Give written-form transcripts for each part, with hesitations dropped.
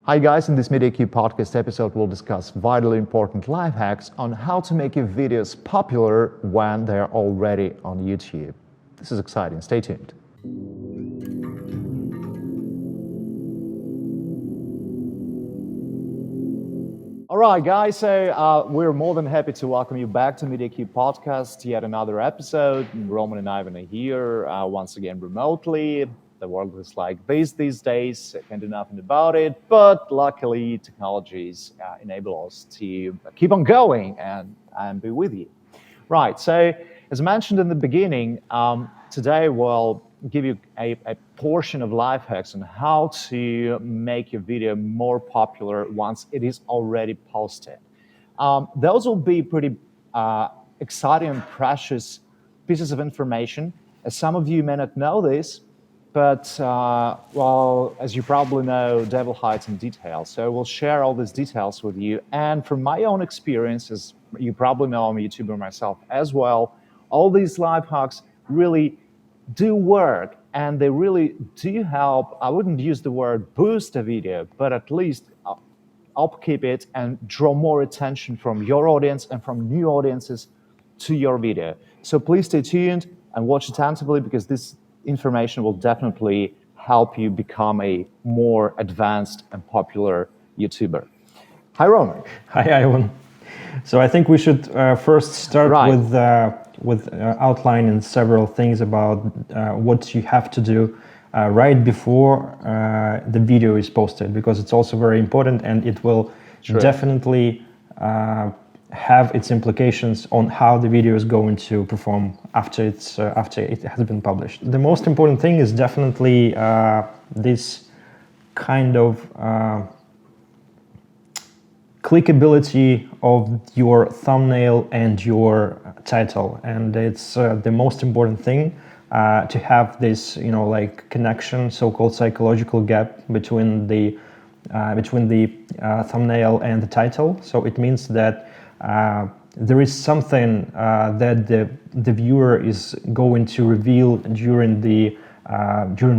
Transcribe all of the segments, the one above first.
Hi guys, in this Mediacube podcast episode we'll discuss vitally important life hacks on how to make your videos popular when they're already on YouTube. This is exciting, stay tuned. Alright guys, so we're more than happy to welcome you back to Mediacube podcast, yet another episode. Roman and Ivan are here once again remotely. The world is like this these days, can't do nothing about it, but luckily technologies enable us to keep on going and be with you. Right, so as mentioned in the beginning, today we'll give you a portion of life hacks on how to make your video more popular once it is already posted. Those will be pretty exciting and precious pieces of information. As some of you may not know this, but, well, as you probably know, devil hides in details. So we'll share all these details with you. And from my own experience, as you probably know, I'm a YouTuber myself as well, all these life hacks really do work. And they really do help. I wouldn't use the word boost a video, but at least upkeep it and draw more attention from your audience and from new audiences to your video. So please stay tuned and watch attentively, because this information will definitely help you become a more advanced and popular YouTuber. Hi, Roman. Hi, Ivan. So I think we should first start with outlining several things about what you have to do right before the video is posted, because it's also very important, and it will definitely have its implications on how the video is going to perform after it has been published. The most important thing is definitely this kind of clickability of your thumbnail and your title, and it's the most important thing to have this, like connection, so-called psychological gap between the thumbnail and the title. So it means that there is something that the viewer is going to reveal during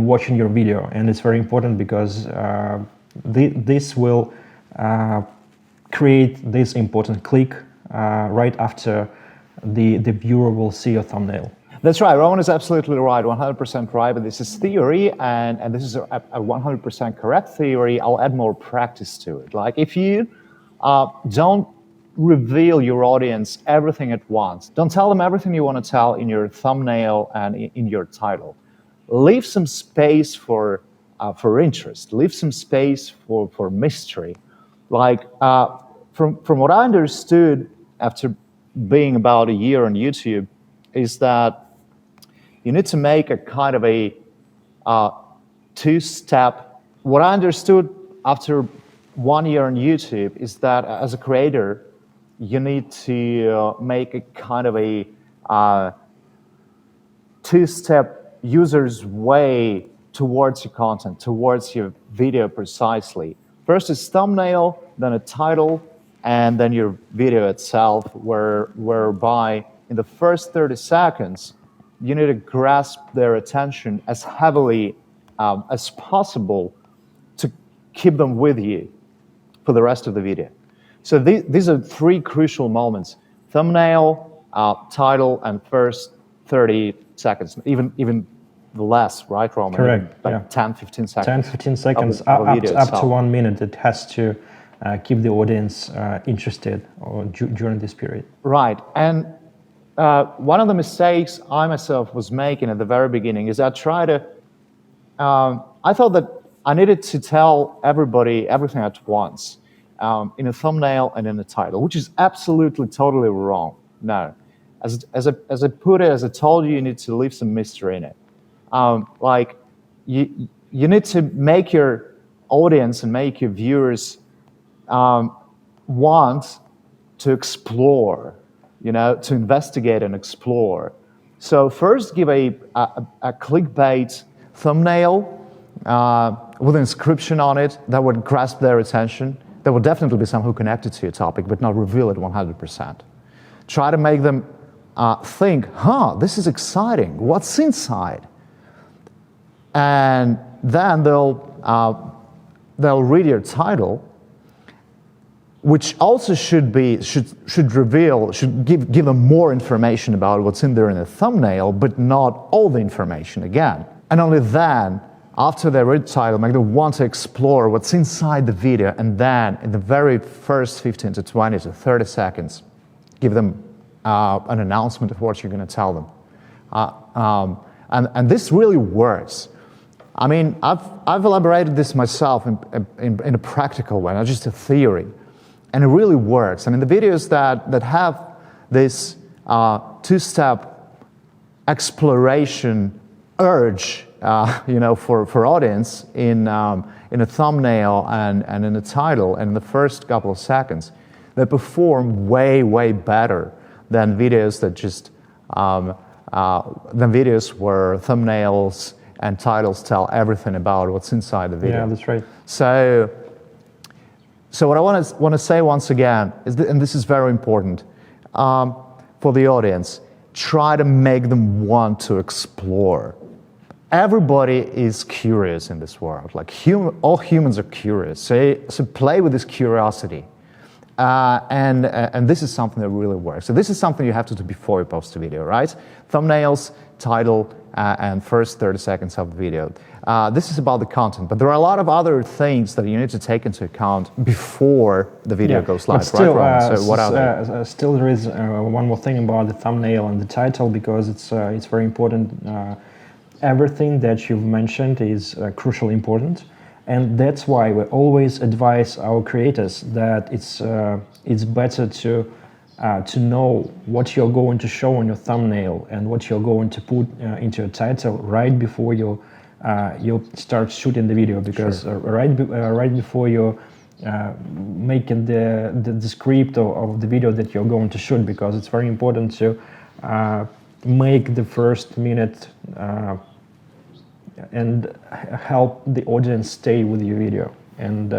watching your video, and it's very important because this will create this important click right after the viewer will see your thumbnail. That's right, Roman is absolutely right, 100% right, but this is theory, and this is a 100% correct theory. I'll add more practice to it. Like, if you don't reveal your audience everything at once, don't tell them everything you want to tell in your thumbnail and in your title. Leave some space for interest, leave some space for mystery. Like, from what I understood after being about a year on YouTube, is that you need to make a kind of a two-step. What I understood after 1 year on YouTube is that as a creator, you need to make a kind of a two-step user's way towards your content, towards your video precisely. First is thumbnail, then a title, and then your video itself, whereby in the first 30 seconds, you need to grasp their attention as heavily as possible to keep them with you for the rest of the video. So these are three crucial moments: thumbnail, title, and first 30 seconds, even less, right, Roman? Correct, like 10, 15 seconds. 10, 15 seconds, up to 1 minute. It has to keep the audience interested during this period. Right, and one of the mistakes I myself was making at the very beginning is I thought that I needed to tell everybody everything at once, in a thumbnail and in a title, which is absolutely, totally wrong. No, as I put it, as I told you, you need to leave some mystery in it. Like, you need to make your audience and make your viewers want to explore, to investigate and explore. So first, give a clickbait thumbnail with an inscription on it that would grasp their attention. There will definitely be some who connected to your topic, but not reveal it 100%. Try to make them think, this is exciting, what's inside? And then they'll they'll read your title, which also should give them more information about what's in there in the thumbnail, but not all the information again. And only then, after they read the title, make them want to explore what's inside the video, and then in the very first 15 to 20 to 30 seconds, give them an announcement of what you're going to tell them. And this really works. I mean, I've elaborated this myself in a practical way, not just a theory. And it really works. I mean, the videos that have this two-step exploration urge, for audience in a thumbnail and in the title and in the first couple of seconds, they perform way better than videos that just than videos where thumbnails and titles tell everything about what's inside the video. Yeah, that's right. So what I want to say once again is that, and this is very important for the audience, try to make them want to explore. Everybody is curious in this world. Like all humans are curious. So play with this curiosity, and this is something that really works. So this is something you have to do before you post a video, right? Thumbnails, title, and first 30 seconds of the video. This is about the content, but there are a lot of other things that you need to take into account before the video goes live, still, right, Roman? So what are they? Still, there is one more thing about the thumbnail and the title, because it's very important. Everything that you've mentioned is crucially important, and that's why we always advise our creators that it's better to know what you're going to show on your thumbnail and what you're going to put into your title right before you start shooting the video, because right before you're making the script of the video that you're going to shoot, because it's very important to make the first minute and help the audience stay with your video. And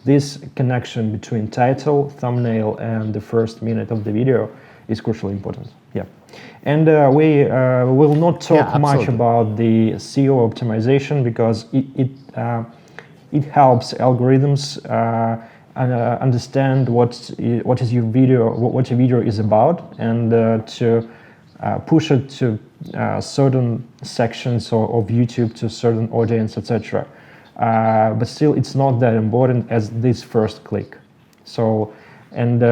this connection between title, thumbnail, and the first minute of the video is crucially important. Yeah. And we will not talk much about the SEO optimization, because it helps algorithms understand what your video is about, and to push it to certain sections of YouTube, to certain audience, etc. But still, it's not that important as this first click. So, and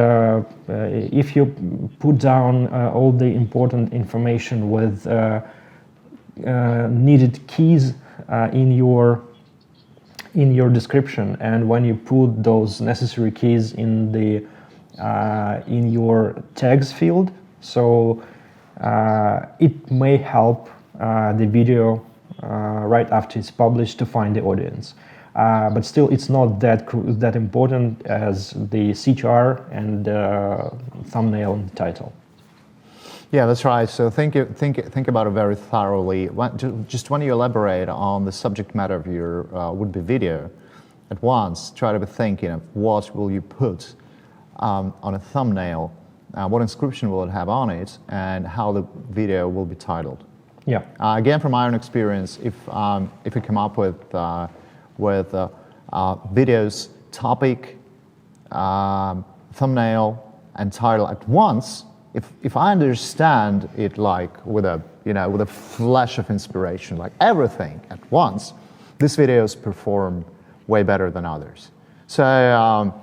if you put down all the important information with needed keys in your description, and when you put those necessary keys in your tags field, so it may help the video right after it's published to find the audience. But still, it's not that important as the CTR and thumbnail and title. Yeah, that's right. So think about it very thoroughly. Just when you elaborate on the subject matter of your would-be video, at once try to be thinking of what will you put on a thumbnail, what inscription will it have on it, and how the video will be titled. Yeah. Again, from my own experience, if you come up with videos, topic, thumbnail, and title at once, if I understand it like with a flash of inspiration, like everything at once, these videos perform way better than others. So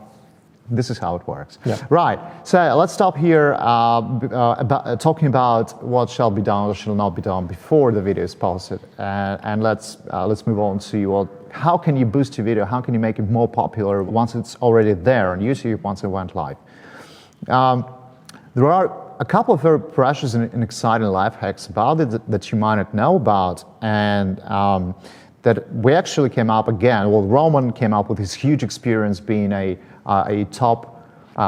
this is how it works. Yeah. Right. So let's stop here talking about what shall be done or shall not be done before the video is posted, and let's move on to how can you boost your video? How can you make it more popular once it's already there on YouTube, once it went live? There are a couple of very precious and exciting life hacks about it that you might not know about, and that we actually came up again. Well, Roman came up with his huge experience being a top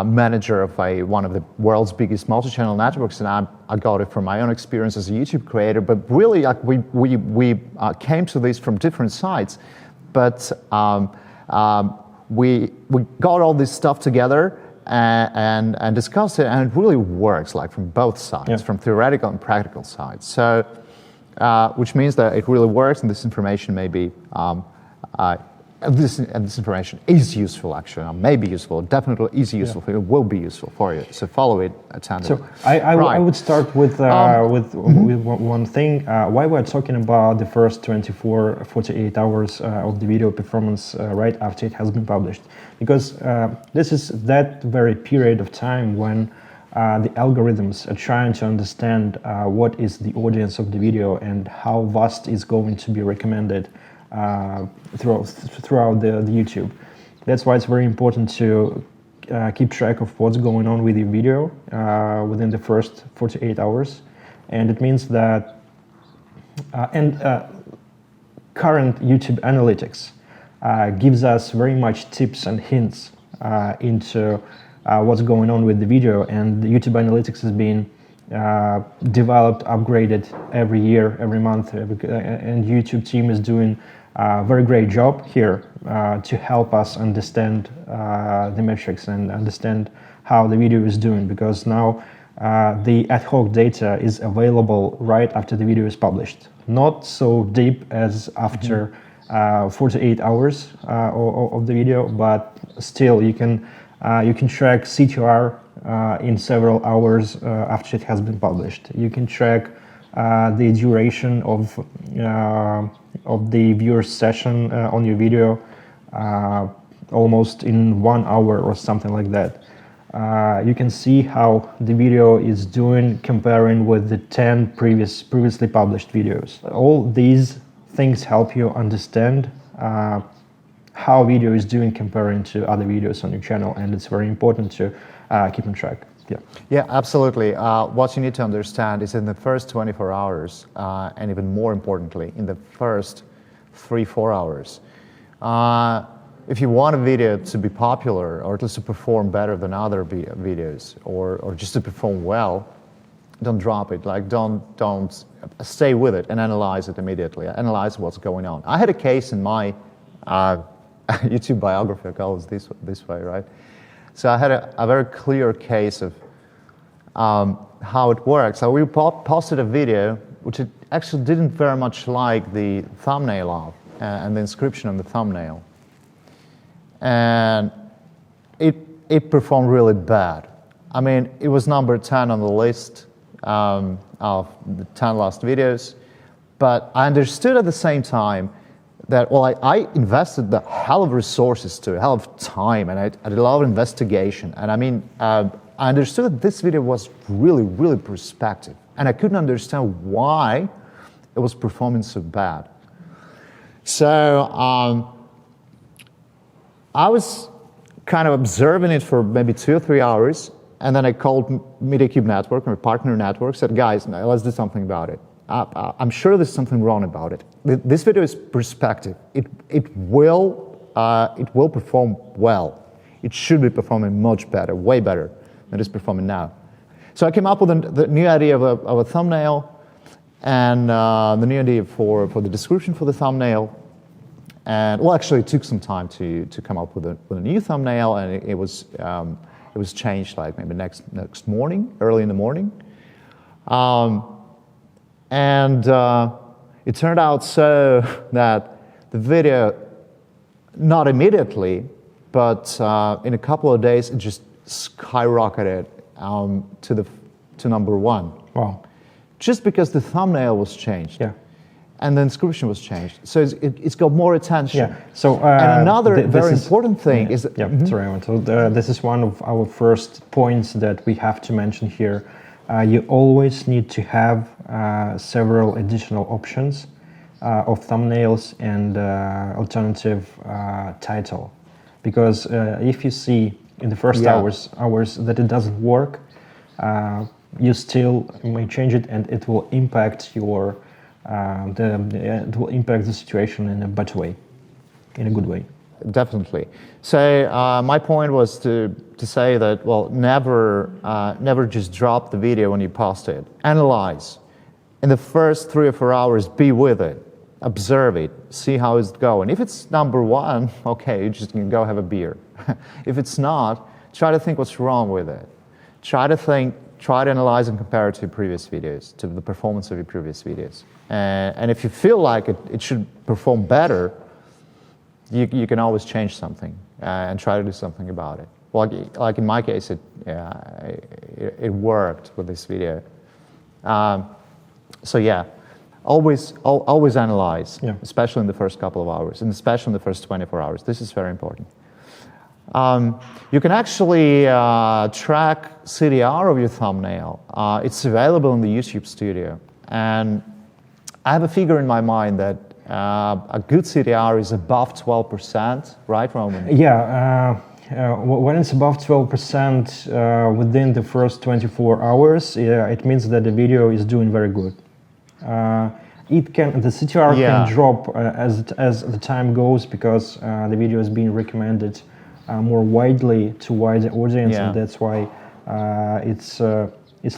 manager of one of the world's biggest multi-channel networks, and I got it from my own experience as a YouTube creator. But really, like we came to this from different sides, but we got all this stuff together and discussed it, and it really works, like from both sides, from theoretical and practical sides. So, which means that it really works, and this information may be this information is useful, actually, may be useful, definitely is useful, it will be useful for you. So follow it attentively. So I would start with one thing. Why we're talking about the first 24, 48 hours of the video performance right after it has been published. Because this is that very period of time when the algorithms are trying to understand what is the audience of the video and how vast is going to be recommended throughout the YouTube. That's why it's very important to keep track of what's going on with your video within the first 48 hours. And it means that, current YouTube analytics gives us very much tips and hints into what's going on with the video. And the YouTube analytics has been developed, upgraded every year, every month, and YouTube team is doing a very great job here to help us understand the metrics and understand how the video is doing, because now the ad hoc data is available right after the video is published. Not so deep as after 48 hours of the video, but still you can track CTR in several hours after it has been published. You can track the duration of the viewer's session on your video almost in 1 hour or something like that. You can see how the video is doing comparing with the 10 previously published videos. All these things help you understand how video is doing comparing to other videos on your channel, and it's very important to keep on track. Yeah, absolutely. What you need to understand is in the first 24 hours, and even more importantly, in the first 3-4 hours, if you want a video to be popular, or at least to perform better than other videos, or just to perform well, don't drop it. Like, don't stay with it and analyze it immediately. Analyze what's going on. I had a case in my YouTube biography, I call it this way, right? So I had a very clear case of how it works. So we posted a video which it actually didn't very much like the thumbnail of and the inscription on the thumbnail, and it performed really bad. I mean, it was number 10 on the list of the 10 last videos, but I understood at the same time that, well, I invested the hell of resources to it, hell of time, and I did a lot of investigation. And I mean, I understood that this video was really, really perspective, and I couldn't understand why it was performing so bad. So I was kind of observing it for maybe 2 or 3 hours, and then I called Mediacube network, my partner network, said, guys, now let's do something about it. I'm sure there's something wrong about it. This video is perspective. It will perform well. It should be performing much better, way better than it's performing now. So I came up with the new idea of a thumbnail, and the new idea for the description for the thumbnail. And well, actually, it took some time to come up with a new thumbnail, and it was changed like maybe next morning, early in the morning. And it turned out so that the video, not immediately, but in a couple of days, it just skyrocketed to number 1. Wow! Just because the thumbnail was changed. Yeah. And the inscription was changed, so it's got more attention. Yeah. So and another very important thing is that. Yeah. Sorry, so this is one of our first points that we have to mention here. You always need to have several additional options of thumbnails and alternative title, because if you see in the first hours that it doesn't work, you still may change it, and it will impact your it will impact the situation in a better way, in a good way. Definitely. So my point was to say that, well, never just drop the video when you post it. Analyze. In the first 3 or 4 hours, be with it. Observe it. See how it's going. If it's number 1, okay, you just can go have a beer. If it's not, try to think what's wrong with it. Try to analyze and compare it to previous videos, to the performance of your previous videos. And if you feel like it should perform better, you can always change something and try to do something about it. Like in my case, it worked with this video. So yeah, always analyze, especially in the first couple of hours, and especially in the first 24 hours. This is very important. You can actually track CTR of your thumbnail. It's available in the YouTube Studio, and I have a figure in my mind that a good CTR is above 12%, right, Roman? Yeah. When it's above 12% within the first 24 hours, it means that the video is doing very good. The CTR can drop as the time goes, because the video is being recommended more widely to wider audience, and that's why its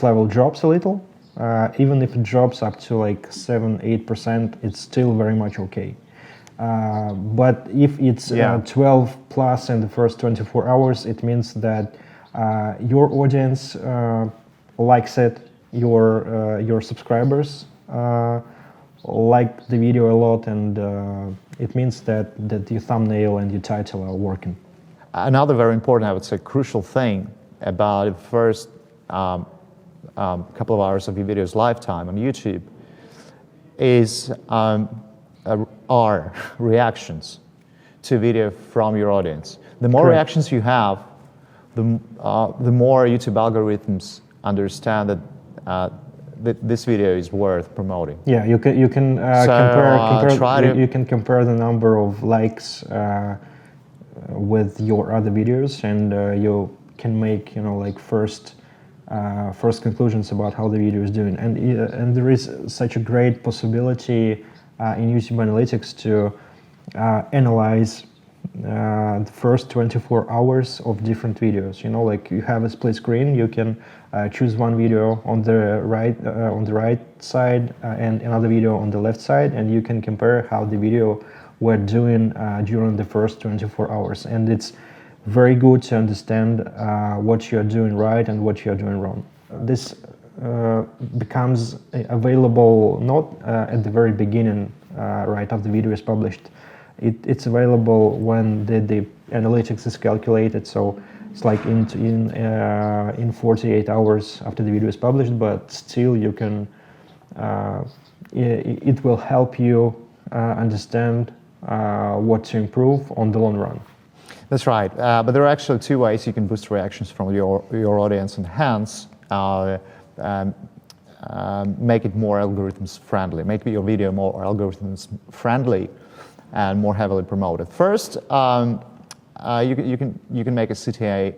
level drops a little. Even if it drops up to like 7-8%, it's still very much okay. But if it's 12 plus in the first 24 hours, it means that your audience likes it, your subscribers like the video a lot, and it means that your thumbnail and your title are working. Another very important, I would say, crucial thing about the first couple of hours of your video's lifetime on YouTube is are reactions to video from your audience. The more reactions you have, the more YouTube algorithms understand that this video is worth promoting. Yeah, you can compare the number of likes with your other videos, and you can make first conclusions about how the video is doing. And there is such a great possibility in YouTube Analytics to analyze the first 24 hours of different videos. Like you have a split screen, you can choose one video on the right side and another video on the left side, and you can compare how the video were doing during the first 24 hours. And it's very good to understand what you're doing right and what you're doing wrong. This becomes available not at the very beginning, right after the video is published. It's available when the analytics is calculated, so it's like in 48 hours after the video is published, but still you can, it will help you understand what to improve on the long run. That's right, but there are actually two ways you can boost reactions from your audience, and hence make it more algorithms friendly, make your video more algorithms friendly and more heavily promoted. First, you can make a CTA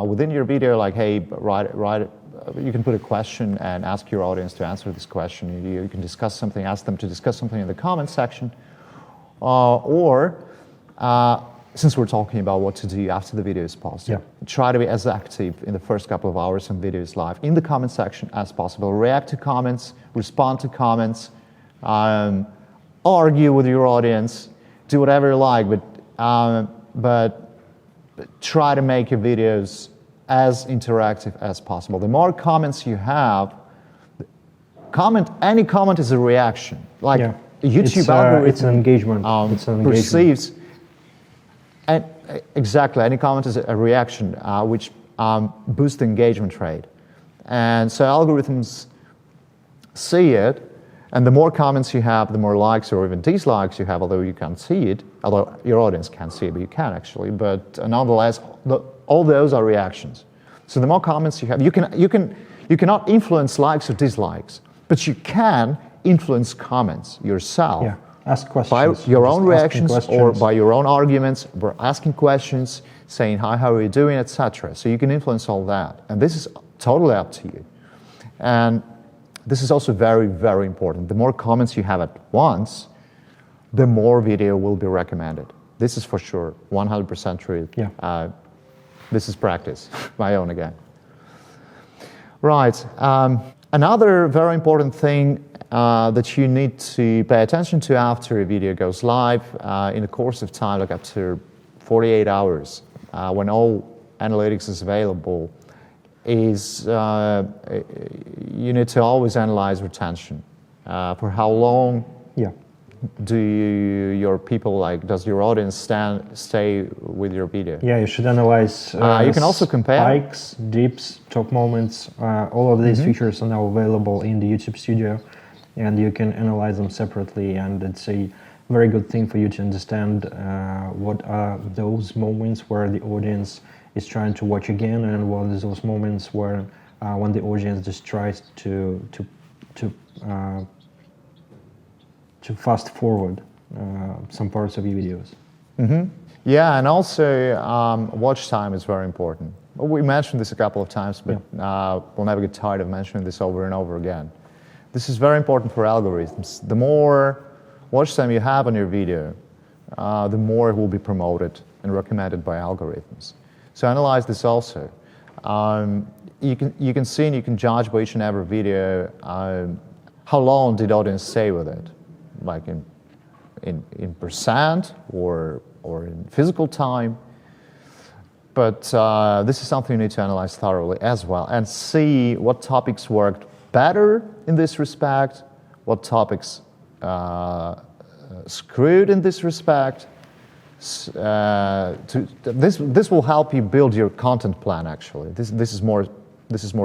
within your video, like, hey, you can put a question and ask your audience to answer this question. You can discuss something, ask them to discuss something in the comment section, or since we're talking about what to do after the video is posted, try to be as active in the first couple of hours when video is live in the comment section as possible. React to comments, respond to comments, argue with your audience, do whatever you like, but try to make your videos as interactive as possible. The more comments you have, any comment is a reaction. Like YouTube algorithm, it's an engagement. Perceives. And exactly, any comment is a reaction, which boosts the engagement rate. And so algorithms see it, and the more comments you have, the more likes or even dislikes you have, although you can't see it, although your audience can't see it, but you can actually. But nonetheless, all those are reactions. So the more comments you have, you cannot influence likes or dislikes, but you can influence comments yourself. Yeah. Ask questions. By your own reactions or by your own arguments, or asking questions, saying, hi, how are you doing, etc. So you can influence all that. And this is totally up to you. And this is also very, very important. The more comments you have at once, the more video will be recommended. This is for sure, 100% true. Yeah. This is practice, my own again. Right. Another very important thing that you need to pay attention to after a video goes live in the course of time, like up to 48 hours, when all analytics is available, is you need to always analyze retention. For how long does your audience stay with your video? Yeah, you should analyze you can also compare spikes, dips, top moments. All of these features are now available in the YouTube Studio, and you can analyze them separately, and it's a very good thing for you to understand what are those moments where the audience is trying to watch again, and what are those moments where when the audience just tries to fast forward some parts of your videos. Yeah, and also watch time is very important. We mentioned this a couple of times, but we'll never get tired of mentioning this over and over again. This is very important for algorithms. The more watch time you have on your video, the more it will be promoted and recommended by algorithms. So analyze this also. You can see and you can judge by each and every video how long did audience stay with it, like in percent or in physical time. But this is something you need to analyze thoroughly as well and see what topics worked better in this respect, what topics screwed in this respect. This will help you build your content plan. Actually, this is more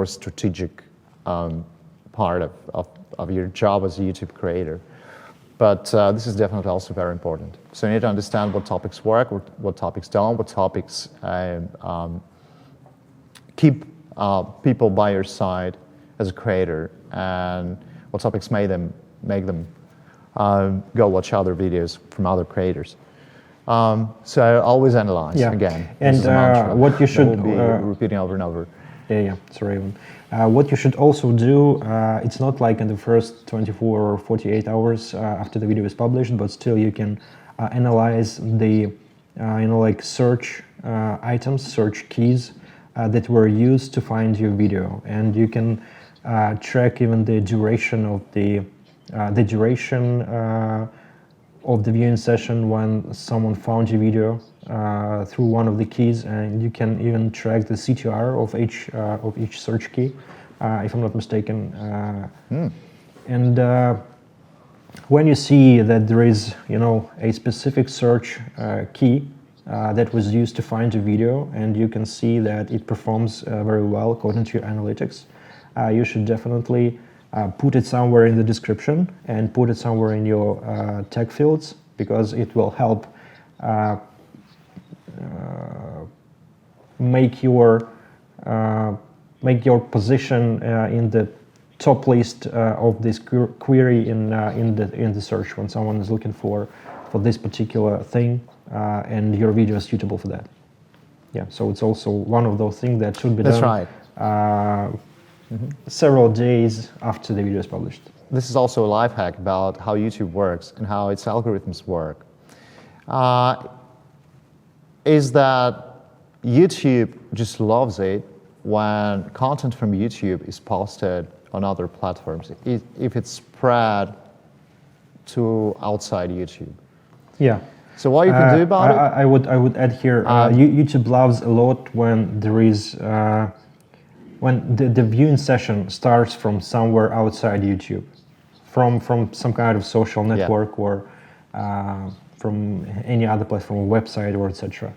strategic part of your job as a YouTube creator. But this is definitely also very important. So you need to understand what topics work, what topics don't, what topics keep people by your side as a creator, and what topics make them go watch other videos from other creators. So always analyze again. And what you should be repeating over and over. Sorry. What you should also do, it's not like in the first 24 or 48 hours after the video is published, but still you can analyze the, like search items, search keys that were used to find your video, and you can track even the duration of the viewing session when someone found your video through one of the keys, and you can even track the CTR of each search key, if I'm not mistaken. And when you see that there is, a specific search key that was used to find your video, and you can see that it performs very well according to your analytics, you should definitely put it somewhere in the description and put it somewhere in your tag fields, because it will help make your position in the top list of this query in the search when someone is looking for this particular thing, and your video is suitable for that. Yeah, so it's also one of those things that should be done. That's right. Several days after the video is published. This is also a life hack about how YouTube works and how its algorithms work. Is that YouTube just loves it when content from YouTube is posted on other platforms, if it's spread to outside YouTube. Yeah. So what you can do about it? I would add here, YouTube loves a lot when there is when the viewing session starts from somewhere outside YouTube, from some kind of social network or from any other platform, website or etc.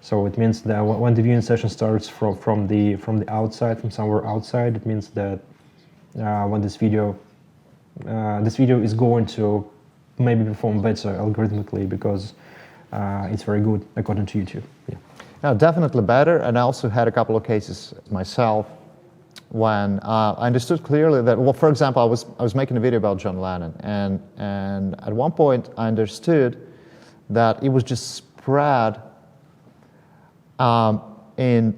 So it means that when the viewing session starts from the outside, from somewhere outside, it means that when this video is going to maybe perform better algorithmically, because it's very good according to YouTube. Yeah. No, definitely better. And I also had a couple of cases myself when I understood clearly that, well, for example, I was making a video about John Lennon, and at one point I understood that it was just spread in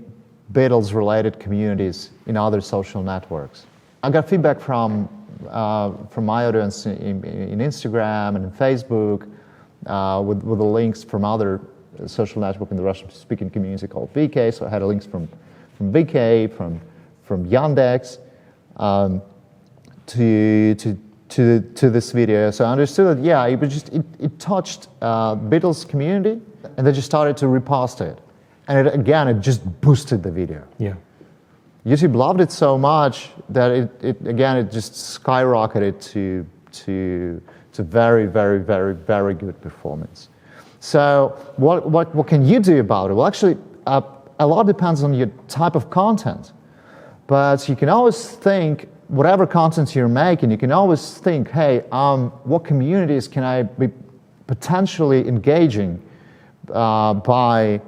Beatles-related communities in other social networks. I got feedback from my audience in Instagram and in Facebook with the links from other social network in the Russian-speaking community called VK. So I had links from VK, from Yandex to this video. So I understood that it touched Beatles community, and they just started to repost it, and it just boosted the video. Yeah. YouTube loved it so much that it just skyrocketed to to very, very, very, very good performance. So what can you do about it? Well, actually, a lot depends on your type of content. But you can always think, whatever content you're making, you can always think, hey, what communities can I be potentially engaging by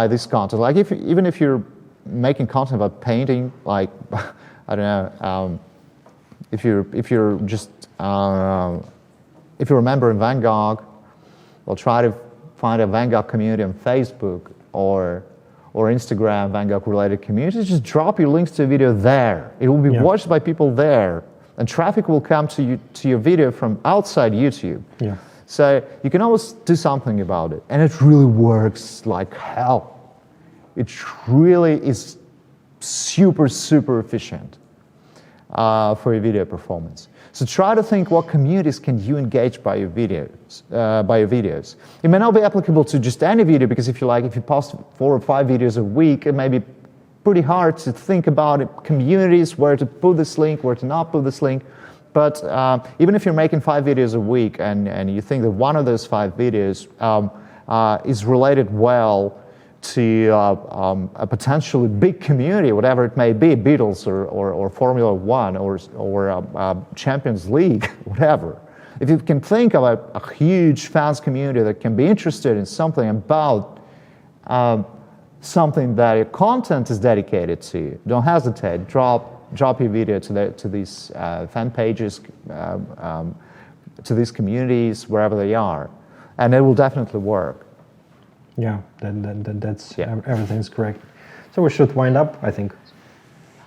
this content? Like even if you're making content about painting, like I don't know, if you're just if you're a member in Van Gogh, well, try to find a Van Gogh community on Facebook or Instagram, Van Gogh related communities. Just drop your links to a video there. It will be watched by people there, and traffic will come to your video from outside YouTube. Yeah. So you can always do something about it, and it really works like hell. It really is super, super efficient for your video performance. So try to think, what communities can you engage by your videos. It may not be applicable to just any video, because if you post 4 or 5 videos a week, it may be pretty hard to think about it, communities, where to put this link, where to not put this link. But even if you're making 5 videos a week and you think that one of those 5 videos is related well to a potentially big community, whatever it may be, Beatles or Formula One or Champions League, whatever. If you can think of a huge fans community that can be interested in something about something that your content is dedicated to, don't hesitate. Drop your video to these fan pages, to these communities, wherever they are, and it will definitely work. Yeah, that's everything's correct. So we should wind up, I think.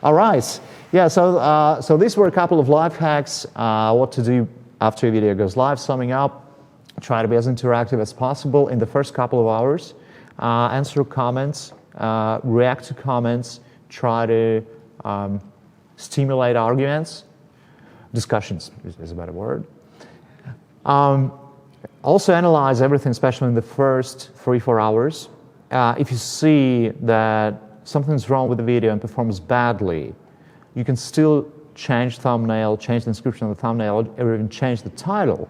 All right. Yeah. So these were a couple of life hacks. What to do after a video goes live. Summing up: try to be as interactive as possible in the first couple of hours. Answer comments, react to comments. Try to stimulate arguments. Discussions is a better word. Also analyze everything, especially in the first 3-4 hours. If you see that something's wrong with the video and performs badly, you can still change thumbnail, change the description of the thumbnail, or even change the title.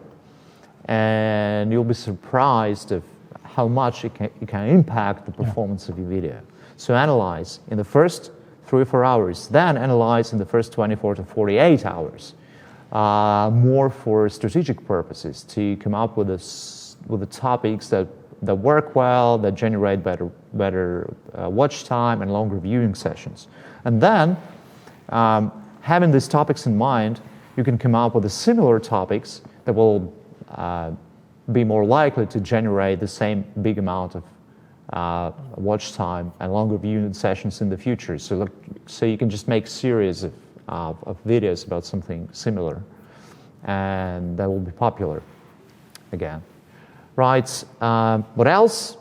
And you'll be surprised of how much it can impact the performance of your video. So analyze in the first 3 or 4 hours, then analyze in the first 24 to 48 hours. More for strategic purposes, to come up with the topics that work well, that generate better watch time and longer viewing sessions. And then, having these topics in mind, you can come up with the similar topics that will be more likely to generate the same big amount of watch time and longer viewing sessions in the future. So you can just make series of videos about something similar, and that will be popular again. Right. What else?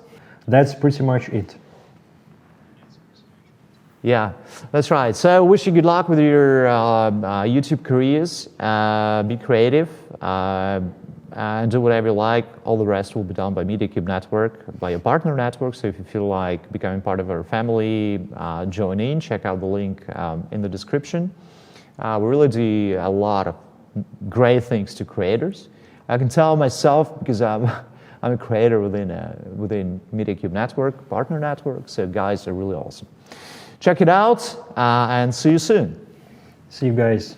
That's pretty much it. Yeah, that's right. So wish you good luck with your YouTube careers. Be creative and do whatever you like. All the rest will be done by Mediacube Network, by a partner network. So if you feel like becoming part of our family, join in. Check out the link in the description. We really do a lot of great things to creators. I can tell myself, because I'm a creator within Mediacube Network, partner network. So guys are really awesome. Check it out and see you soon. See you guys.